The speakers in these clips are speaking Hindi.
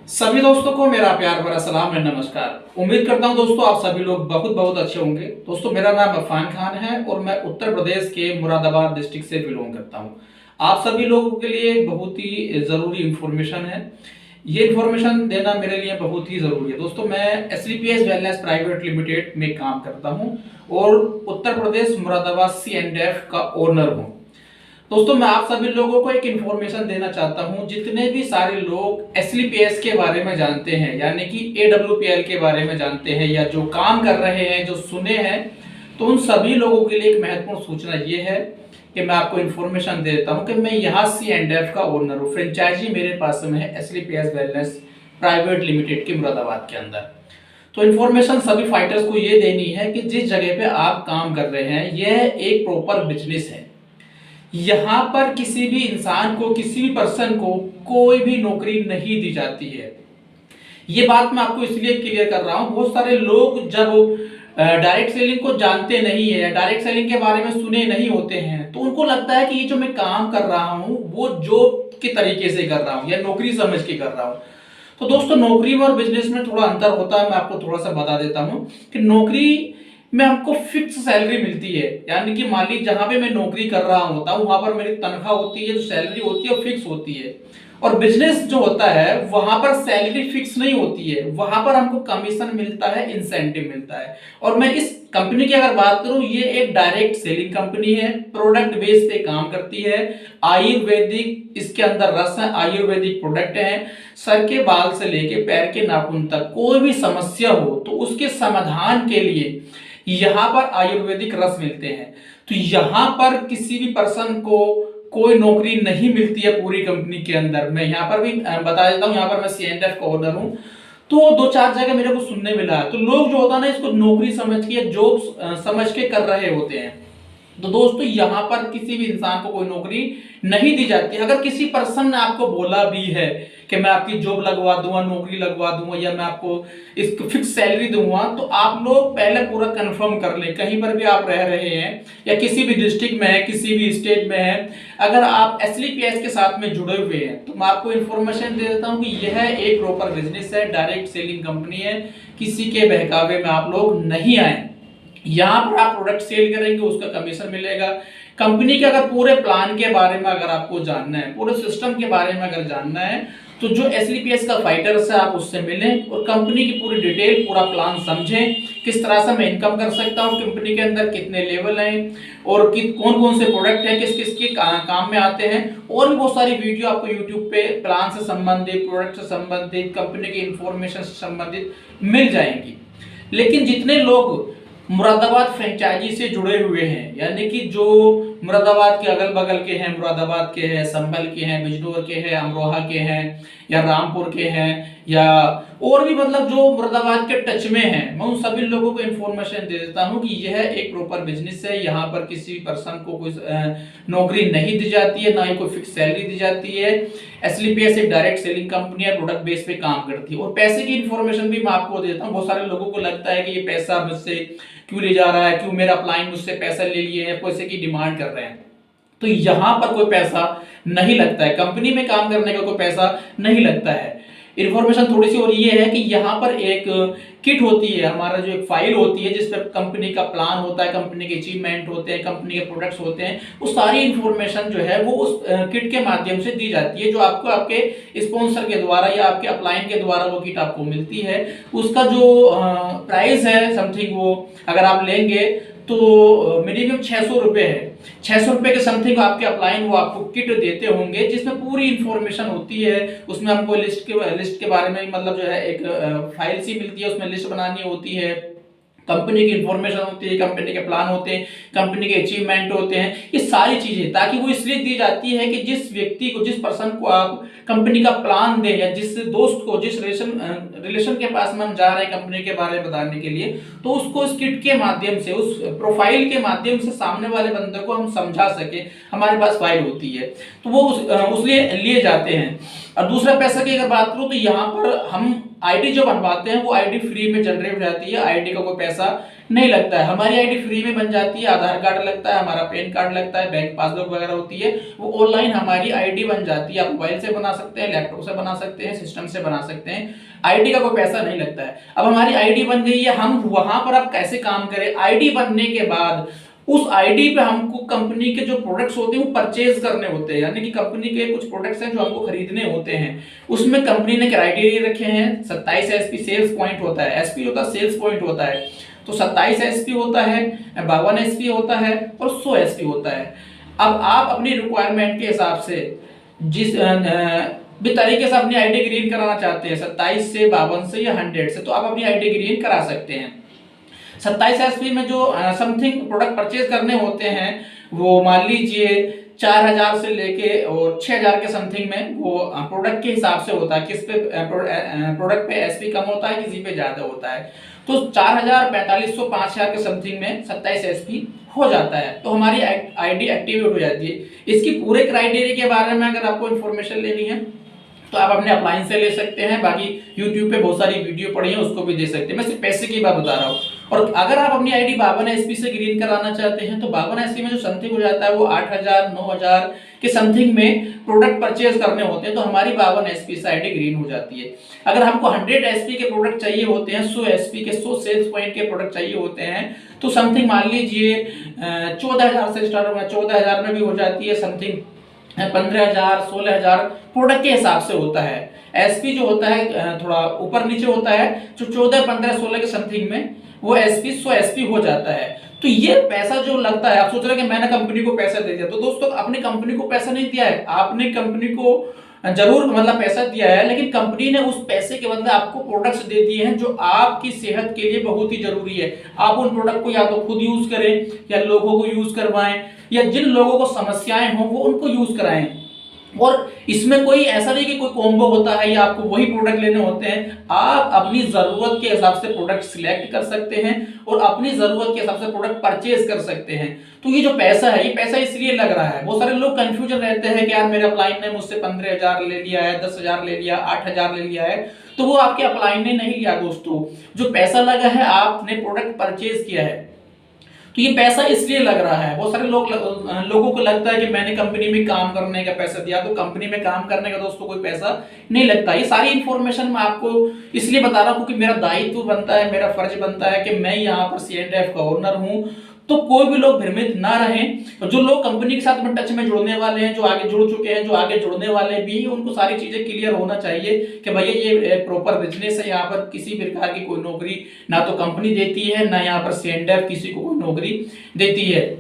सभी दोस्तों को मेरा प्यार भरा सलाम और नमस्कार। उम्मीद करता हूं दोस्तों आप सभी लोग बहुत बहुत अच्छे होंगे। दोस्तों मेरा नाम अफान खान है और मैं उत्तर प्रदेश के मुरादाबाद डिस्ट्रिक्ट से बिलोंग करता हूं। आप सभी लोगों के लिए बहुत ही जरूरी इंफॉर्मेशन है। ये इंफॉर्मेशन देना मेरे लिए बहुत ही जरूरी है। दोस्तों मैं एसलीपीएस वेलनेस प्राइवेट लिमिटेड में काम करता हूं और उत्तर प्रदेश मुरादाबाद C&F का ओनर हूं। दोस्तों मैं आप सभी लोगों को एक इंफॉर्मेशन देना चाहता हूं। जितने भी सारे लोग एसलीपीएस के बारे में जानते हैं यानी कि एडब्ल्यूपीएल के बारे में जानते हैं या जो काम कर रहे हैं, जो सुने हैं, तो उन सभी लोगों के लिए एक महत्वपूर्ण सूचना ये है कि मैं आपको इंफॉर्मेशन देता हूं कि मैं यहाँ C&F का ओनर हूँ। फ्रेंचाइजी मेरे पास में है एसलीपीएस वेलनेस प्राइवेट लिमिटेड के मुरादाबाद के अंदर। तो इन्फॉर्मेशन सभी फाइटर्स को ये देनी है कि जिस जगह पे आप काम कर रहे हैं यह एक प्रॉपर बिजनेस है। यहाँ पर किसी भी इंसान को, किसी भी पर्सन को कोई भी नौकरी नहीं दी जाती है। ये बात मैं आपको इसलिए क्लियर कर रहा हूं, बहुत सारे लोग जब डायरेक्ट सेलिंग को जानते नहीं है या डायरेक्ट सेलिंग के बारे में सुने नहीं होते हैं तो उनको लगता है कि ये जो मैं काम कर रहा हूं वो जॉब के तरीके से कर रहा हूं या नौकरी समझ के कर रहा हूं। तो दोस्तों नौकरी और बिजनेस में थोड़ा अंतर होता है। मैं आपको थोड़ा सा बता देता हूं कि नौकरी में हमको फिक्स सैलरी मिलती है, यानी कि मान लीजिए जहां पे मैं नौकरी कर रहा होता हूं वहां पर मेरी तनख्वाह होती है, जो सैलरी होती है वो फिक्स होती है। और बिजनेस जो होता है वहां पर सैलरी फिक्स नहीं होती है, वहां पर हमको कमीशन मिलता है, इंसेंटिव मिलता है। और मैं इस कंपनी की अगर बात करूं, ये एक डायरेक्ट सेलिंग कंपनी है, प्रोडक्ट बेस पे काम करती है। आयुर्वेदिक इसके अंदर रस है, आयुर्वेदिक प्रोडक्ट है। सर के बाल से लेके पैर के नाखून तक कोई भी समस्या हो तो उसके समाधान के लिए यहाँ पर आयुर्वेदिक रस मिलते हैं। तो यहाँ पर किसी भी पर्सन को कोई नौकरी नहीं मिलती है पूरी कंपनी के अंदर। मैं यहाँ पर भी बता देता हूँ, यहाँ पर मैं C&F का ओनर हूँ। तो दो चार जगह मेरे को सुनने मिला है, तो लोग जो होता है ना इसको नौकरी समझ के या जॉब समझ के कर रहे होते हैं। तो दोस्तों यहाँ पर किसी भी इंसान को कोई नौकरी नहीं दी जाती। अगर किसी पर्सन ने आपको बोला भी है कि मैं आपकी जॉब लगवा दूंगा, नौकरी लगवा दूंगा या मैं आपको इस फिक्स सैलरी दूंगा, तो आप लोग पहले पूरा कंफर्म कर लें। कहीं पर भी आप रह रहे हैं या किसी भी डिस्ट्रिक्ट में है, किसी भी स्टेट में है, अगर आप एसलीपीएस के साथ में जुड़े हुए हैं तो मैं आपको इन्फॉर्मेशन दे देता हूँ कि यह एक प्रॉपर बिजनेस है, डायरेक्ट सेलिंग कंपनी है। किसी के बहकावे में आप लोग नहीं आए। यहाँ पर आप प्रोडक्ट सेल करेंगे, उसका कमीशन मिलेगा। कंपनी के अगर पूरे प्लान के बारे में अगर आपको जानना है, पूरे सिस्टम के बारे में अगर जानना है, तो जो एसलीपीएस का फाइटर्स है आप उससे मिलें और कंपनी की पूरी डिटेल, पूरा प्लान समझें। किस तरह से मैं इनकम कर सकता हूँ, कंपनी के अंदर कितने लेवल हैं और कौन कौन से प्रोडक्ट हैं, किस किस के काम में आते हैं। और भी बहुत सारी वीडियो आपको यूट्यूब पे प्लान से संबंधित, प्रोडक्ट से संबंधित, कंपनी की इंफॉर्मेशन से संबंधित मिल जाएंगी। लेकिन जितने लोग मुरादाबाद फ्रेंचाइजी से जुड़े हुए हैं, यानी कि जो मुरादाबाद के अगल बगल के हैं, मुरादाबाद के हैं, संभल के हैं, बिजनौर के हैं, अमरोहा के हैं या रामपुर के हैं या और भी मतलब जो मुरादाबाद के टच में हैं, मैं उन सभी लोगों को इन्फॉर्मेशन दे देता हूं कि यह एक प्रॉपर बिजनेस है। यहाँ पर किसी पर्सन को कोई नौकरी नहीं दी जाती है, ना ही कोई फिक्स सैलरी दी जाती है। एसलीपीएस एक डायरेक्ट सेलिंग कंपनी है, प्रोडक्ट बेस पे काम करती है। और पैसे की इन्फॉर्मेशन भी मैं आपको देता हूँ। बहुत सारे लोगों को लगता है कि ये पैसा मुझसे क्यों ले जा रहा है, क्यों मेरा अपलाइन मुझसे पैसा ले लिए है, पैसे की डिमांड कर रहे हैं। तो यहां पर कोई पैसा नहीं लगता है, कंपनी में काम करने का कोई पैसा नहीं लगता है। इन्फॉर्मेशन थोड़ी सी और ये है कि यहाँ पर एक किट होती है, हमारा जो एक फाइल होती है जिसपे कंपनी का प्लान होता है, कंपनी के अचीवमेंट होते हैं, कंपनी के प्रोडक्ट्स होते हैं, वो सारी इन्फॉर्मेशन जो है वो उस किट के माध्यम से दी जाती है, जो आपको आपके स्पॉन्सर के द्वारा या आपके अपलाइन के द्वारा वो किट आपको मिलती है। उसका जो प्राइस है समथिंग, वो अगर आप लेंगे तो मिनिमम 600 रुपए है। 600 रुपए के समथिंग आपके अपलाइन वो आपको किट देते होंगे, जिसमें पूरी इंफॉर्मेशन होती है। उसमें हमको लिस्ट के बारे में मतलब जो है एक फाइल सी मिलती है, उसमें लिस्ट बनानी होती है, कंपनी की इंफॉर्मेशन होती है, कंपनी के प्लान होते हैं, कंपनी के अचीवमेंट होते हैं, ये सारी चीजें। ताकि वो इसलिए दी जाती है कि जिस व्यक्ति को, जिस पर्सन को आप कंपनी का प्लान दें या जिस दोस्त को, जिस रिलेशन के पास में हम जा रहे हैं कंपनी के बारे में बताने के लिए, तो उसको इस किट के माध्यम से, उस प्रोफाइल के माध्यम से सामने वाले बंदे को हम समझा सके। हमारे पास फाइल होती है तो वो उसलिए लिए जाते हैं। और दूसरा पैसा की अगर बात करूं तो यहाँ पर हम आईडी जो बनवाते हैं वो आईडी फ्री में जनरेट हो जाती है। आईडी का कोई पैसा पैसा नहीं लगता है। हमारी आईडी फ्री में बन जाती है, आधार कार्ड लगता है, हमारा पैन कार्ड लगता है, बैंक पासबुक वगैरह होती है, वो ऑनलाइन हमारी आईडी बन जाती है। आप मोबाइल से बना सकते हैं, लैपटॉप से बना सकते हैं, सिस्टम से बना सकते हैं, आईडी का कोई पैसा नहीं लगता है। अब हमारी आईडी बन गई है, हम वहां पर अब कैसे काम करें? आईडी बनने के बाद उस आईडी पे हमको कंपनी के जो प्रोडक्ट्स होते हैं वो परचेज करने होते हैं, यानी कि कंपनी के कुछ प्रोडक्ट्स हैं जो हमको खरीदने होते हैं। उसमें कंपनी ने क्राइटेरिया रखे हैं। 27 एसपी सेल्स पॉइंट होता है, एसपी होता है सेल्स पॉइंट होता है, तो 27 एसपी होता है, 52 एसपी होता है और 100 एसपी होता है। अब आप अपनी रिक्वायरमेंट के हिसाब से जिस भी तरीके से अपनी आईडी ग्रीन कराना चाहते हैं, 27 से, 52 से या 100 से, तो आप अपनी आईडी ग्रीन करा सकते हैं। 27 एसपी में जो समथिंग प्रोडक्ट परचेज करने होते हैं वो मान लीजिए 4000 से लेके और 6000 के समथिंग में, वो प्रोडक्ट के हिसाब से होता है, किस पे प्रोडक्ट पे एसपी कम होता है, किसी पे ज्यादा होता है। तो 4000, 4500, 5000 के समथिंग में 27 एसपी हो जाता है, तो हमारी आईडी एक्टिवेट हो जाती है। इसकी पूरे क्राइटेरिया के बारे में अगर आपको इन्फॉर्मेशन लेनी है तो आप अपने अप्लायंस से ले सकते हैं, बाकी YouTube पे बहुत सारी वीडियो पड़ी है, उसको भी दे सकते हैं। मैं सिर्फ पैसे की बात बता रहा हूँ। और अगर आप अपनी आईडी 52 एसपी से ग्रीन कराना चाहते हैं तो 52 एसपी में जो समथिंग हो जाता है वो 8000, 9000 के समथिंग में प्रोडक्ट परचेज करने होते हैं, तो हमारी 52 एसपी से आईडी ग्रीन हो जाती है। अगर हमको 100 एसपी के प्रोडक्ट चाहिए होते हैं, 100 एसपी के 100 सेल्स पॉइंट के प्रोडक्ट चाहिए होते हैं, तो समथिंग मान लीजिए 14000 से स्टार्ट होगा, 14000 में भी हो जाती है, समथिंग 15000, 16000 प्रोडक्ट के हिसाब से होता है। एसपी जो होता है थोड़ा ऊपर नीचे होता है, जो 14, 15, 16 के समथिंग में वो एसपी 100 एसपी हो जाता है। तो ये पैसा जो लगता है, आप सोच रहे हैं कि मैंने कंपनी को पैसा दे दिया, तो दोस्तों आपने कंपनी को पैसा नहीं दिया है, आपने कंपनी को जरूर मतलब पैसा दिया है, लेकिन कंपनी ने उस पैसे के बदले आपको प्रोडक्ट्स दे दिए हैं जो आपकी सेहत के लिए बहुत ही जरूरी है। आप उन प्रोडक्ट को या तो खुद यूज करें या लोगों को यूज करवाएं, या जिन लोगों को समस्याएं हो वो उनको यूज कराएं। और इसमें कोई ऐसा नहीं कि कोई कॉम्बो होता है या आपको वही प्रोडक्ट लेने होते हैं। आप अपनी जरूरत के हिसाब से प्रोडक्ट सिलेक्ट कर सकते हैं और अपनी जरूरत के हिसाब से प्रोडक्ट परचेज कर सकते हैं। तो ये जो पैसा है, ये पैसा इसलिए लग रहा है, बहुत सारे लोग कंफ्यूजन रहते हैं कि यार मेरे अपलाइन ने मुझसे 15000 ले लिया है, 10000 ले लिया, 8000 ले लिया है, तो वो आपके अपलाइन ने नहीं लिया दोस्तों। जो पैसा लगा है, आपने प्रोडक्ट परचेज किया है, तो ये पैसा इसलिए लग रहा है। बहुत सारे लोगों को लगता है कि मैंने कंपनी में काम करने का पैसा दिया, तो कंपनी में काम करने का दोस्तों कोई पैसा नहीं लगता। ये सारी इंफॉर्मेशन मैं आपको इसलिए बता रहा हूं क्योंकि मेरा दायित्व बनता है, मेरा फर्ज बनता है कि मैं यहाँ पर C&F का ओनर हूँ। तो कोई भी लोग भ्रमित ना रहें। जो लोग कंपनी के साथ में टच में जुड़ने वाले हैं, जो आगे जुड़ चुके हैं, जो आगे जुड़ने वाले भी हैं, उनको सारी चीजें क्लियर होना चाहिए कि भैया ये प्रॉपर बिजनेस है, यहाँ पर किसी प्रकार की कोई नौकरी ना तो कंपनी देती है, ना यहाँ पर C&F किसी को कोई नौकरी देती है।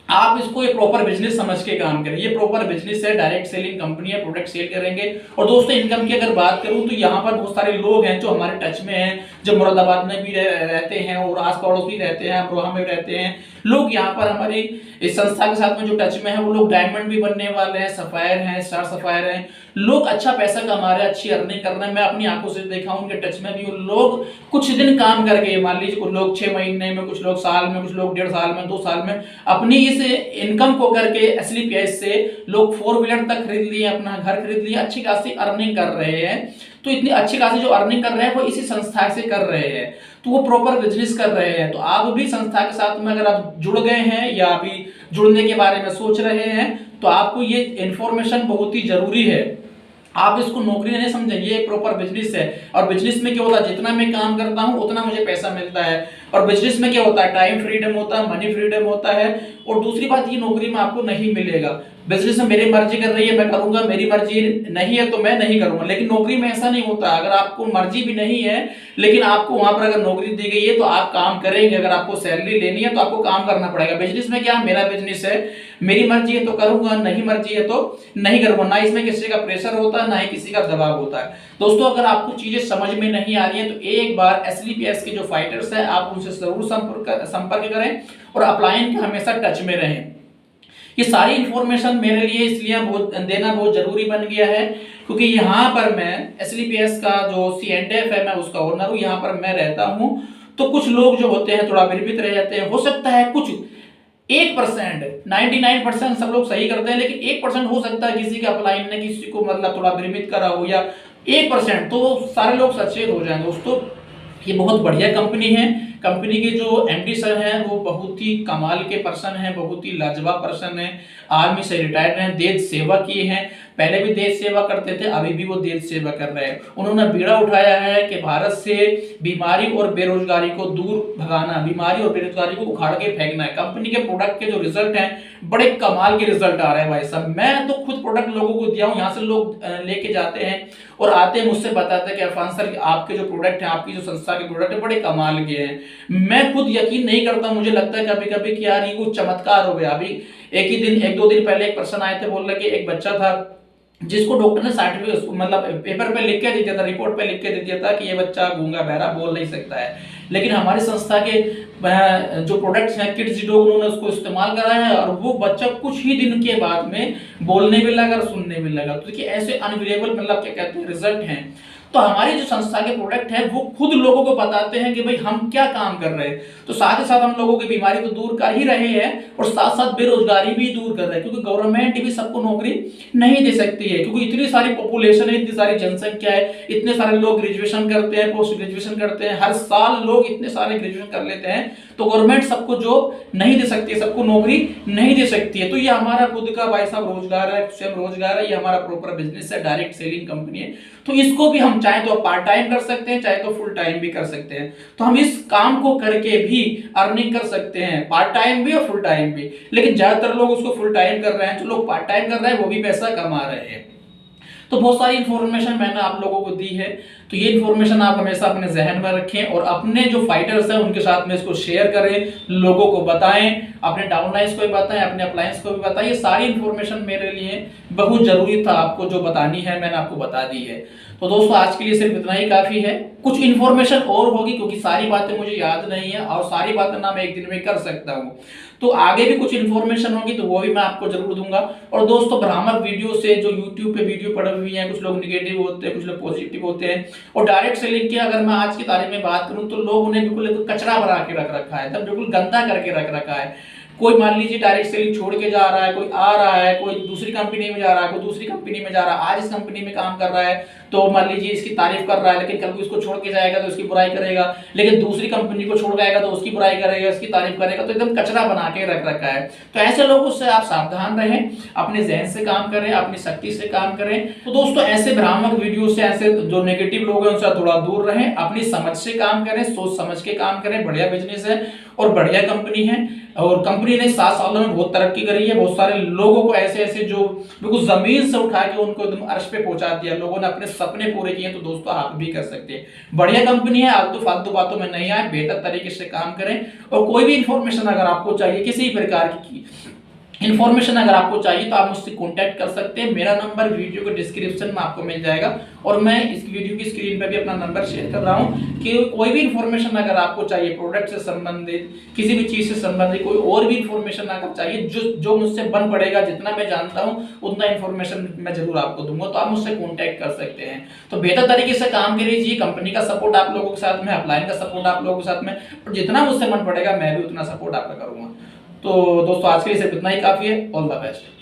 आप इसको ये प्रॉपर बिजनेस समझ के काम करें। ये प्रॉपर बिजनेस है, डायरेक्ट सेलिंग कंपनी है, प्रोडक्ट सेल करेंगे। और दोस्तों इनकम की अगर बात करूं तो यहाँ पर बहुत सारे लोग हैं जो हमारे टच में हैं, जो मुरादाबाद में भी रहते हैं और आस पड़ोस भी रहते हैं, अमरोहा में भी रहते हैं लोग। यहाँ पर हमारी इस संस्था के साथ में जो टच में है वो लोग डायमंड भी बनने वाले हैं, सफायर हैं, स्टार सफायर हैं। लोग अच्छा पैसा कमा रहे हैं, अच्छी अर्निंग कर रहे हैं। मैं अपनी आंखों से देखा हूं, उनके टच में भी लोग कुछ दिन काम करके, मान लीजिए कुछ लोग 6 महीने में, कुछ लोग साल में, कुछ लोग 1.5 साल में, 2 साल में अपनी इस इनकम को करके SLPS से लोग 4 व्हीलर तक खरीद लिए, अपना घर खरीद लिए, अच्छी खासी अर्निंग कर रहे हैं। तो इतनी अच्छी खासी जो अर्निंग कर रहे हैं वो इसी संस्था से कर रहे हैं, तो वो प्रॉपर बिजनेस कर रहे हैं। तो आप भी संस्था के साथ में अगर आप जुड़ गए हैं या अभी जुड़ने के बारे में सोच रहे हैं तो आपको ये इंफॉर्मेशन बहुत ही जरूरी है। आप इसको नौकरी नहीं समझें, ये प्रॉपर बिजनेस है। और बिजनेस में क्या होता है, जितना मैं काम करता हूं उतना मुझे पैसा मिलता है। और बिजनेस में क्या होता है, टाइम फ्रीडम होता है, मनी फ्रीडम होता है। और दूसरी बात, ये नौकरी में आपको नहीं मिलेगा। बिजनेस में मेरी मर्जी कर रही है मैं करूंगा, मेरी मर्जी नहीं है तो मैं नहीं करूंगा। लेकिन नौकरी में ऐसा नहीं होता। अगर आपको मर्जी भी नहीं है लेकिन आपको वहां पर अगर नौकरी दी गई है तो आप काम करेंगे। अगर आपको सैलरी लेनी है तो आपको काम करना पड़ेगा। बिजनेस में क्या, मेरा बिजनेस है, मेरी मर्जी है तो करूंगा, नहीं मर्जी है तो नहीं करूंगा। ना इसमें किसी का प्रेशर होता है, ना ही किसी का दबाव होता है। दोस्तों अगर आपको चीजें समझ में नहीं आ रही है तो एक बार SLPS के जो फाइटर्स हैं आप उनसे जरूर संपर्क करें और अपलाइन के हमेशा टच में रहें। ये सारी इंफॉर्मेशन मेरे लिए इसलिए देना बहुत जरूरी बन गया है क्योंकि यहाँ पर मैं SLPS का जो C&F है मैं उसका ओनर हूँ, यहाँ पर मैं रहता हूँ। तो कुछ लोग जो होते हैं थोड़ा भ्रमित रह जाते हैं। हो सकता है कुछ 1%, 99% सब लोग सही करते हैं, लेकिन 1% हो सकता है किसी के अपलाइन ने किसी को मतलब थोड़ा भ्रमित करा हो, या 1%, तो सारे लोग सचेत हो जाएं। दोस्तों ये बहुत बढ़िया कंपनी है। कंपनी के जो एमडी सर हैं वो बहुत ही कमाल के पर्सन हैं, बहुत ही लाजवाब पर्सन हैं। आर्मी से रिटायर्ड हैं, देश सेवा किए हैं, पहले भी देश सेवा करते थे, अभी भी वो देश सेवा कर रहे हैं। उन्होंने बीड़ा उठाया है कि भारत से बीमारी और बेरोजगारी को दूर भगाना, बीमारी और बेरोजगारी को उखाड़ के फेंकना है। कंपनी के प्रोडक्ट के जो रिजल्ट हैं बड़े कमाल के रिजल्ट आ रहे हैं भाई साहब। मैं तो खुद प्रोडक्ट लोगों को दिया हूँ, यहाँ से लोग लेके जाते हैं और आते हैं मुझसे बताते हैं कि इरफान सर आपके जो प्रोडक्ट हैं, आपकी जो संस्था के प्रोडक्ट है बड़े कमाल के हैं। मैं खुद यकीन नहीं करता, मुझे लगता है कभी कभी कि यार ये कुछ चमत्कार हो गया। अभी एक दो दिन पहले एक पर्सन आए थे, बोल रहे कि एक बच्चा था जिसको डॉक्टर ने सर्टिफिकेट मतलब पेपर पे लिख के दे दिया था, रिपोर्ट पे लिख के दे दिया था कि ये बच्चा गूंगा बहरा बोल नहीं सकता है। लेकिन हमारी संस्था के जो प्रोडक्ट्स हैं किड्स डॉग, उन्होंने उसको इस्तेमाल कराया है और वो बच्चा कुछ ही दिन के बाद में बोलने भी लगा और सुनने भी लगा। तो देखिए ऐसे अनबिलीवेबल मतलब क्या कहते हैं रिजल्ट हैं। तो हमारी जो संस्था के प्रोडक्ट हैं वो खुद लोगों को बताते हैं कि भाई हम क्या काम कर रहे हैं। तो साथ ही साथ हम लोगों की बीमारी तो दूर कर ही रहे हैं और साथ साथ बेरोजगारी भी दूर कर रहे हैं, क्योंकि गवर्नमेंट भी सबको नौकरी नहीं दे सकती है, क्योंकि इतनी सारी पॉपुलेशन है, इतनी सारी जनसंख्या है, इतने सारे लोग ग्रेजुएशन करते हैं, पोस्ट ग्रेजुएशन करते हैं, हर साल लोग इतने सारे ग्रेजुएशन कर लेते हैं। तो गवर्नमेंट सबको जॉब नहीं दे सकती है, सबको नौकरी नहीं दे सकती है। तो ये हमारा खुद का भाई साहब रोजगार है, स्वयं रोजगार है, ये हमारा प्रॉपर बिजनेस है, डायरेक्ट सेलिंग कंपनी है। तो इसको भी हम चाहे तो पार्ट टाइम कर सकते हैं, चाहे तो फुल टाइम भी कर सकते हैं। तो हम इस काम को करके भी अर्निंग कर सकते हैं, पार्ट टाइम भी और फुल टाइम भी। लेकिन ज्यादातर लोग उसको फुल टाइम कर रहे हैं, जो लोग पार्ट टाइम कर रहे हैं वो भी पैसा कमा रहे हैं। तो बहुत सारी इंफॉर्मेशन मैंने आप लोगों को दी है। तो ये इंफॉर्मेशन आप हमेशा अपने जहन में रखें और अपने जो फाइटर्स हैं उनके साथ में इसको शेयर करें, लोगों को बताएं, अपने डाउनलाइंस को भी बताएं, अपने अप्लायंस को भी बताएं। ये सारी इंफॉर्मेशन मेरे लिए बहुत जरूरी था, आपको जो बतानी है मैंने आपको बता दी है। तो दोस्तों आज के लिए सिर्फ इतना ही काफी है। कुछ इन्फॉर्मेशन और होगी क्योंकि सारी बातें मुझे याद नहीं है और सारी बातें ना मैं एक दिन में कर सकता हूँ। तो आगे भी कुछ इन्फॉर्मेशन होगी तो वो भी मैं आपको जरूर दूंगा। और दोस्तों भ्रामक वीडियो से जो यूट्यूब पे वीडियो पड़ी हुई है, कुछ लोग निगेटिव होते हैं, कुछ लोग पॉजिटिव होते हैं। और डायरेक्ट सेलिंग की अगर मैं आज की तारीख में बात करूं तो लोग उन्हें बिल्कुल कचरा बना के रख रखा है, तब बिल्कुल गंदा करके रख रखा है। कोई मान लीजिए डायरेक्ट सेलिंग छोड़ के जा रहा है, कोई आ रहा है, कोई दूसरी कंपनी में जा रहा है, कोई दूसरी कंपनी में जा रहा है, आज इस कंपनी में काम कर रहा है तो मान लीजिए इसकी तारीफ कर रहा है, लेकिन कल को इसको छोड़ के जाएगा तो इसकी बुराई करेगा, लेकिन दूसरी कंपनी को छोड़ जाएगा तो उसकी बुराई करेगा, इसकी तारीफ करेगा। तो एकदम कचरा बना के रख रखा है। तो ऐसे लोगों से आप सावधान रहें, अपने जहन से काम करें, अपनी शक्ति से काम करें। तो दोस्तों ऐसे भ्रामक वीडियो से, ऐसे जो नेगेटिव लोग हैं उनसे थोड़ा दूर रहें, अपनी समझ से काम करें, सोच समझ के काम करें। बढ़िया बिजनेस है और बढ़िया कंपनी है और कंपनी ने 7 सालों में बहुत तरक्की करी है। बहुत सारे लोगों को ऐसे ऐसे जो बिल्कुल जमीन से उठा के उनको एकदम अर्श पे पहुंचा दिया, लोगों ने अपने सपने पूरे किए। तो दोस्तों आप भी कर सकते हैं, बढ़िया कंपनी है। आप तो फालतू बातों में नहीं आए, बेहतर तरीके से काम करें। और कोई भी इंफॉर्मेशन अगर आपको चाहिए, किसी प्रकार की इन्फॉर्मेशन अगर आपको चाहिए तो आप मुझसे कांटेक्ट कर सकते हैं। मेरा नंबर वीडियो के डिस्क्रिप्शन में आपको मिल जाएगा और मैं इस वीडियो की स्क्रीन पर भी अपना नंबर शेयर कर रहा हूं कि कोई भी इन्फॉर्मेशन अगर आपको चाहिए, प्रोडक्ट से संबंधित, किसी भी चीज से संबंधित कोई और भी इन्फॉर्मेशन अगर चाहिए, जो मुझसे बन पड़ेगा, जितना मैं जानता हूं उतना इन्फॉर्मेशन मैं जरूर आपको दूंगा। तो आप मुझसे कॉन्टैक्ट कर सकते हैं। तो बेहतर तरीके से काम करिए। कंपनी का सपोर्ट आप लोगों के साथ में, अपलाइन का सपोर्ट आप लोगों के साथ में, और जितना मुझसे मन पड़ेगा मैं भी उतना सपोर्ट आपका करूंगा। तो दोस्तों आज के लिए सिर्फ इतना ही काफी है। All the best.